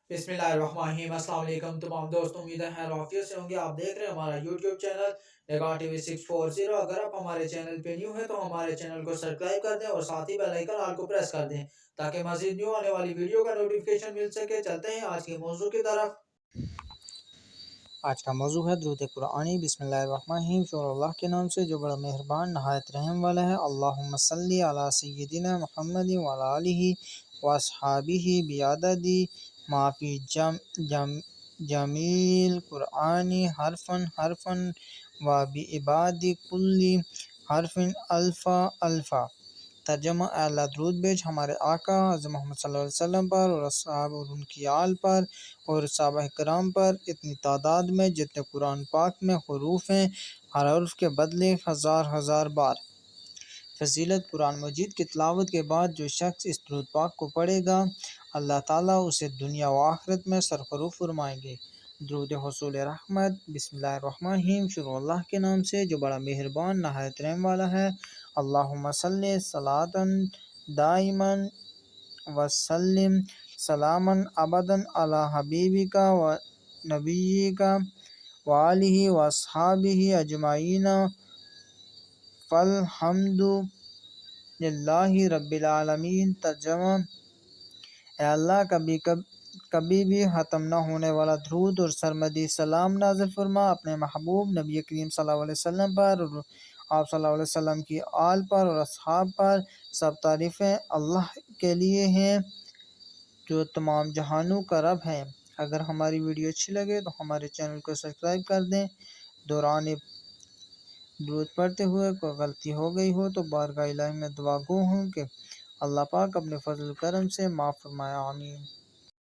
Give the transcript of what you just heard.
बिस्मिल्लाहिर्रहमानिर्रहीम। अस्सलाम वालेकुम तमाम दोस्तों, उम्मीद है खैर आफियत से होंगे। आप देख रहे हैं हमारा यूट्यूब चैनल निगाह टीवी 640। अगर आप हमारे चैनल पे न्यू है तो हमारे चैनल को सब्सक्राइब कर दें और साथ ही बेल आइकन ऑल को प्रेस कर दें ताकि मजीद न्यू आने वाली वीडियो का नोटिफिकेशन मिल सके। चलते हैं आज के मौजू की तरफ। आज का मौजू है दुरूद कुरानी। बिस्मिल्लाहिर्रहमानिर्रहीम। शुरू अल्लाह के नाम से जो बड़ा मेहरबान नहायत रहम वाला है। अल्लाहुम्मा सल्ली अला सय्यिदिना मुहम्मद व अला आलिहि व अस्हाबिहि बिअददी माफी जमील कुरानी हरफन हरफन व बिइबादी कुल्ली हरफिन अल्फा अल्फा। तर्जमा: अल्लाह दरूद भेज हमारे आका हज़रत मोहम्मद सल्लल्लाहु अलैहि वसल्लम पर और असहाब और उनकी आल पर और सहाबा किराम पर इतनी तादाद में जितने कुरान पाक में हुरूफ हैं, हर हर्फ के बदले हज़ार हज़ार बार। फजीलत: कुरान मजीद की तिलावत के बाद जो शख्स इस दुरूद पाक को पढ़ेगा, अल्लाह ताला उसे दुनिया व आखिरत में सरफरोश फरमाएंगे। दुरूद हुसूल रहमत। बिस्मिल्लाहिर्रहमानिर्रहीम। शुरू अल्लाह के नाम से जो बड़ा मेहरबान नहायत रहम वाला है। अल्लाहुम्मा सल्ली सलातन दाइमन वसल्लिम सलामन अबदन अला हबीबिका व नबिय्यिका व आलिहि व अस्हाबिहि अजमाइना फल्हम्दु लिल्लाहि रब्बिल आलमीन। तर्जमा: ए अल्लाह कभी भी ख़त्म न होने वाला दरूद और सरमदी सलाम नाज़िल फरमा अपने महबूब नबी करीम सल्लल्लाहु अलैहि वसल्लम पर और आप सल्लल्लाहु अलैहि वसल्लम की आल पर और असहाब पर। सब तारीफ़ें अल्लाह के लिए हैं जो तमाम जहानों का रब है। अगर हमारी वीडियो अच्छी लगे तो हमारे चैनल को सब्सक्राइब कर दें। दौरान दुरूद पढ़ते हुए कोई गलती हो गई हो तो बारगाह इलाही में दुआ गो हूँ कि अल्लाह पाक अपने फजल करम से माफ़ फरमाए। आमीन।